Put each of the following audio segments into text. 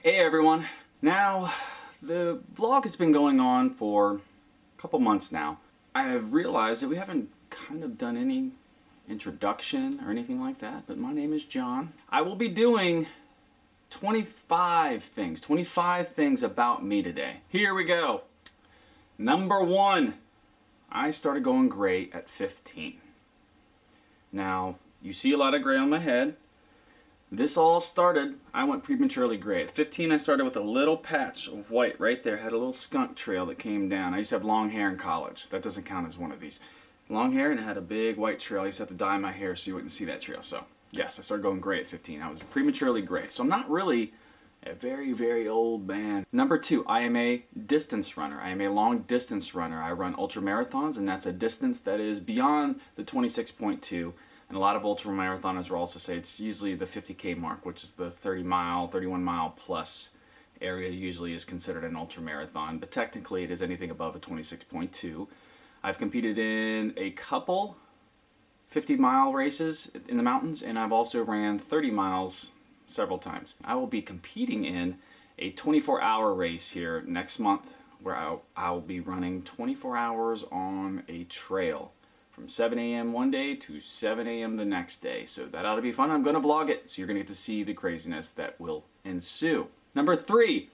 Hey everyone. Now, the vlog has been going on for a couple months now. I have realized that we haven't kind of done any introduction or anything like that, but my name is John. I will be doing 25 things about me today. Here we go. Number 1, I started going gray at 15. Now, you see a lot of gray on my head. This all started, I went prematurely gray. At 15, I started with a little patch of white right there. Had a little skunk trail that came down. I used to have long hair in college. That doesn't count as one of these. Long hair, and it had a big white trail. I used to have to dye my hair so you wouldn't see that trail. So, yes, I started going gray at 15. I was prematurely gray. So I'm not really a very, very old man. Number 2, I am a distance runner. I am a long distance runner. I run ultra marathons, and that's a distance that is beyond the 26.2. And a lot of ultra marathoners will also say it's usually the 50K mark, which is the 30 mile, 31 mile plus area usually is considered an ultra marathon, but technically it is anything above a 26.2. I've competed in a couple 50-mile races in the mountains, and I've also ran 30 miles several times. I will be competing in a 24-hour race here next month where I'll be running 24 hours on a trail. From 7 a.m. one day to 7 a.m. the next day. So that ought to be fun. I'm going to vlog it, so you're going to get to see the craziness that will ensue. Number 3,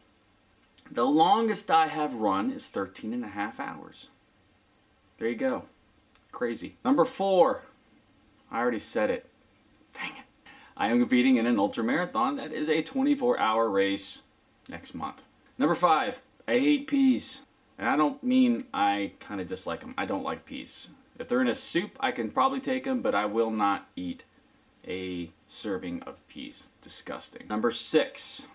the longest I have run is 13 and a half hours. There you go. Crazy. Number 4, I already said it. Dang it. I am competing in an ultra marathon that is a 24-hour race next month. Number 5, I hate peas. And I don't mean I kind of dislike them. I don't like peas. If they're in a soup, I can probably take them, but I will not eat a serving of peas. Disgusting. Number 6,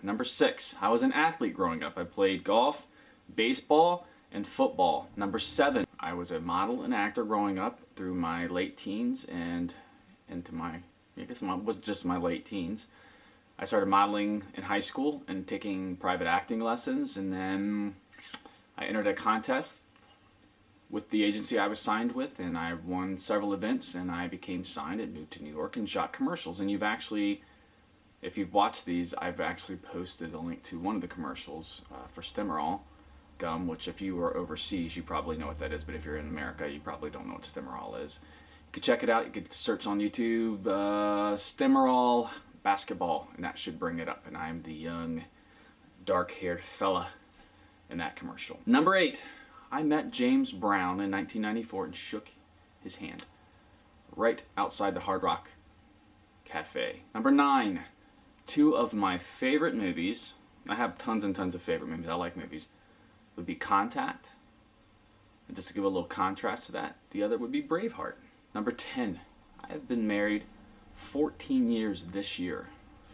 I was an athlete growing up. I played golf, baseball, and football. Number 7, I was a model and actor growing up through my late teens and into my, was just my late teens. I started modeling in high school and taking private acting lessons, and then I entered a contest with the agency I was signed with, and I won several events, and I became signed and moved to New York and shot commercials. And if you've watched these, I've actually posted a link to one of the commercials for Stimorol gum, which if you are overseas, you probably know what that is, but if you're in America, you probably don't know what Stimorol is. You could check it out. You could search on YouTube, Stimorol basketball, and that should bring it up. And I'm the young, dark-haired fella in that commercial. Number 8. I met James Brown in 1994 and shook his hand right outside the Hard Rock Cafe. Number 9, 2 of my favorite movies, I have tons and tons of favorite movies, I like movies, would be Contact, and just to give a little contrast to that, the other would be Braveheart. Number 10, I have been married 14 years this year.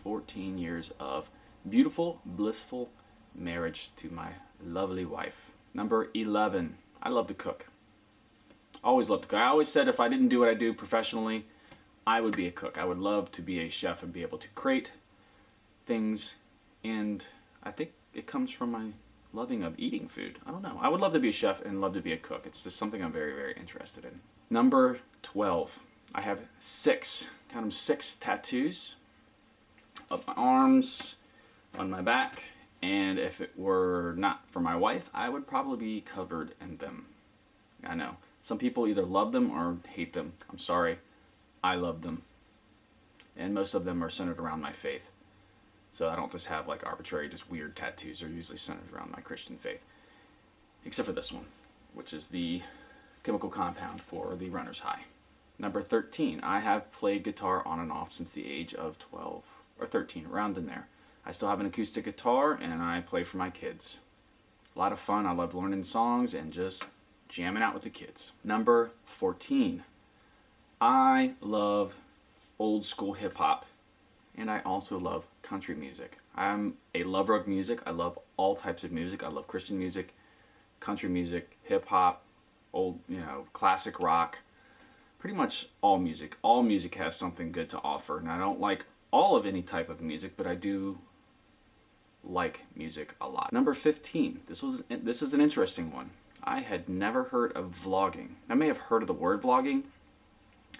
14 years of beautiful, blissful marriage to my lovely wife. Number 11, I love to cook. Always loved to cook. I always said if I didn't do what I do professionally, I would be a cook. I would love to be a chef and be able to create things, and I think it comes from my loving of eating food. I don't know. I would love to be a chef and love to be a cook. It's just something I'm very, very interested in. Number 12, I have 6 tattoos of my arms, on my back, and if it were not for my wife, I would probably be covered in them. I know. Some people either love them or hate them. I'm sorry. I love them. And most of them are centered around my faith. So I don't just have like arbitrary, just weird tattoos. They're usually centered around my Christian faith. Except for this one, which is the chemical compound for the runner's high. Number 13, I have played guitar on and off since the age of 12 or 13, around in there. I still have an acoustic guitar, and I play for my kids. A lot of fun. I love learning songs and just jamming out with the kids. Number 14, I love old school hip hop, and I also love country music. I'm a lover of music. I love all types of music. I love Christian music, country music, hip hop, old, classic rock. Pretty much all music. All music has something good to offer, and I don't like all of any type of music, but I do like music a lot. Number 15. This is an interesting one. I had never heard of vlogging. I may have heard of the word vlogging.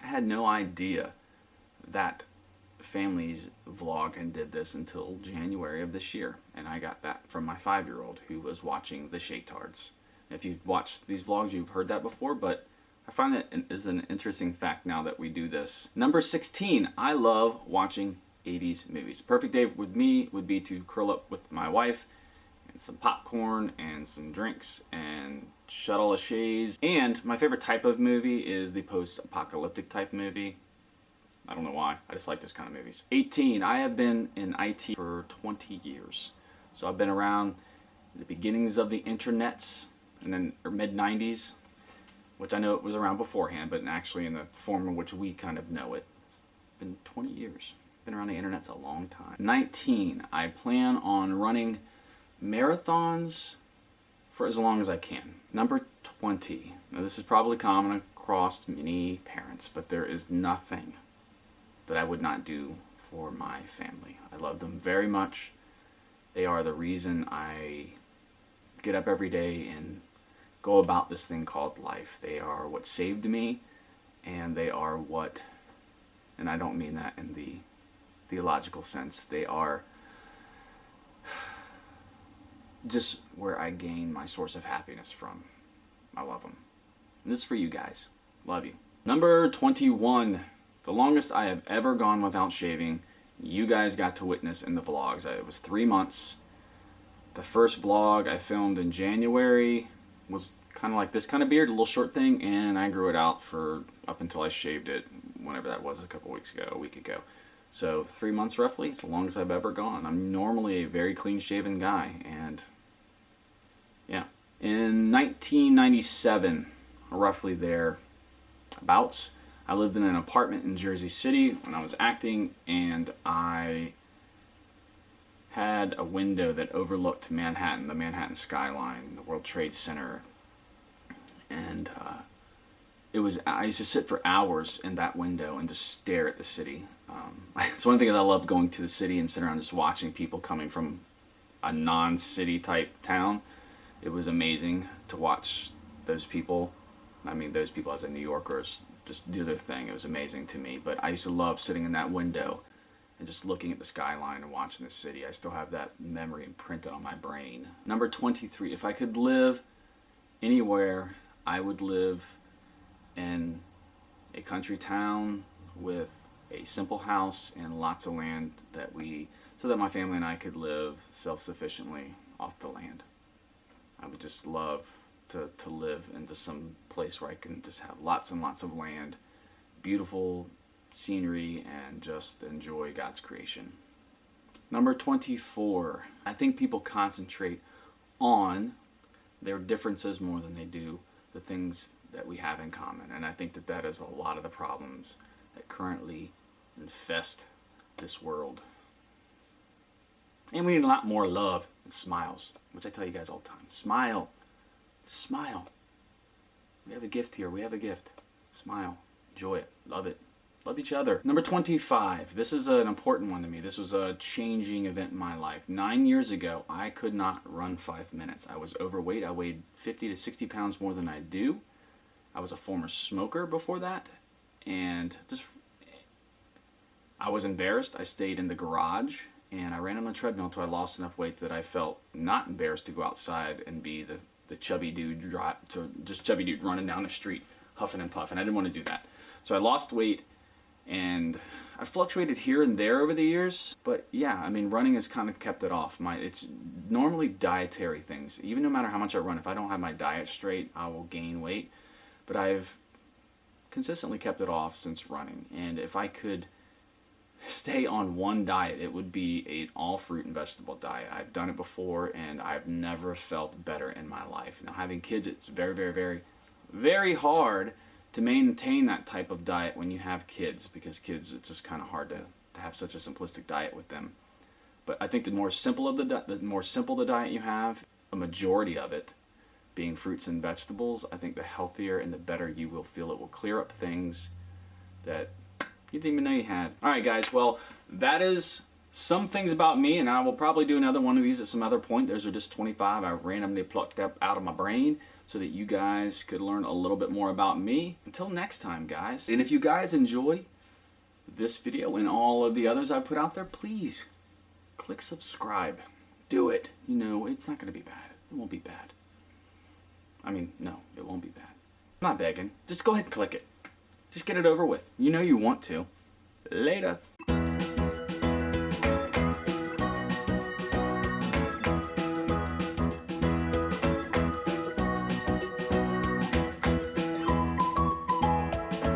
I had no idea that families vlogged and did this until January of this year, and I got that from my 5-year-old who was watching the Shaytards. If you've watched these vlogs, you've heard that before, but I find that is an interesting fact now that we do this. Number 16, I love watching 80s movies. Perfect day with me would be to curl up with my wife and some popcorn and some drinks and shuttle a chaise. And my favorite type of movie is the post-apocalyptic type movie. I don't know why, I just like those kind of movies. 18, I have been in IT for 20 years. So I've been around the beginnings of the internets, and then mid-90s, which I know it was around beforehand, but actually in the form in which we kind of know it. It's been 20 years. Been around the internet's a long time. 19, I plan on running marathons for as long as I can. Number 20, now this is probably common across many parents, but there is nothing that I would not do for my family. I love them very much. They are the reason I get up every day and go about this thing called life. They are what saved me, and they are what, and I don't mean that in the theological sense, they are just where I gain my source of happiness from. I love them. And this is for you guys. Love you. Number 21, the longest I have ever gone without shaving. You guys got to witness in the vlogs. It was 3 months. The first vlog I filmed in January was kind of like this kind of beard, a little short thing, and I grew it out for up until I shaved it, whenever that was, a week ago. So 3 months roughly, it's the longest I've ever gone. I'm normally a very clean shaven guy, and yeah. In 1997, roughly thereabouts, I lived in an apartment in Jersey City when I was acting, and I had a window that overlooked Manhattan, the Manhattan skyline, the World Trade Center, and I used to sit for hours in that window and just stare at the city. It's one thing that I love, going to the city and sitting around just watching people coming from a non-city type town. It was amazing to watch those people. I mean, those people as in New Yorkers just do their thing. It was amazing to me. But I used to love sitting in that window and just looking at the skyline and watching the city. I still have that memory imprinted on my brain. Number 23, if I could live anywhere, I would live in a country town with a simple house and lots of land so that my family and I could live self-sufficiently off the land. I would just love to live into some place where I can just have lots and lots of land, beautiful scenery, and just enjoy God's creation. Number 24, I think people concentrate on their differences more than they do the things that we have in common. And I think that is a lot of the problems that currently infest this world. And we need a lot more love and smiles, which I tell you guys all the time. Smile. Smile. We have a gift here. We have a gift. Smile. Enjoy it. Love it. Love each other. Number 25. This is an important one to me. This was a changing event in my life. 9 years ago, I could not run 5 minutes. I was overweight. I weighed 50 to 60 pounds more than I do. I was a former smoker before that. And I was embarrassed. I stayed in the garage and I ran on the treadmill until I lost enough weight that I felt not embarrassed to go outside and be the chubby dude, chubby dude running down the street, huffing and puffing. I didn't want to do that. So I lost weight, and I fluctuated here and there over the years. But yeah, I mean, running has kind of kept it off. It's normally dietary things. Even no matter how much I run, if I don't have my diet straight, I will gain weight. But I've consistently kept it off since running. And if I could stay on one diet, it would be an all fruit and vegetable diet. I've done it before, and I've never felt better in my life. Now, having kids, it's very, very, very, very hard to maintain that type of diet when you have kids, because kids, it's just kind of hard to have such a simplistic diet with them. But I think the more simple the diet you have, a majority of it being fruits and vegetables, I think the healthier and the better you will feel. It will clear up things that you didn't even know you had. Alright guys, well, that is some things about me, and I will probably do another one of these at some other point. Those are just 25 I randomly plucked up out of my brain so that you guys could learn a little bit more about me. Until next time, guys. And if you guys enjoy this video and all of the others I put out there, please click subscribe. Do it. You know, it's not going to be bad. It won't be bad. I mean, no, it won't be bad. I'm not begging. Just go ahead and click it. Just get it over with. You know you want to. Later.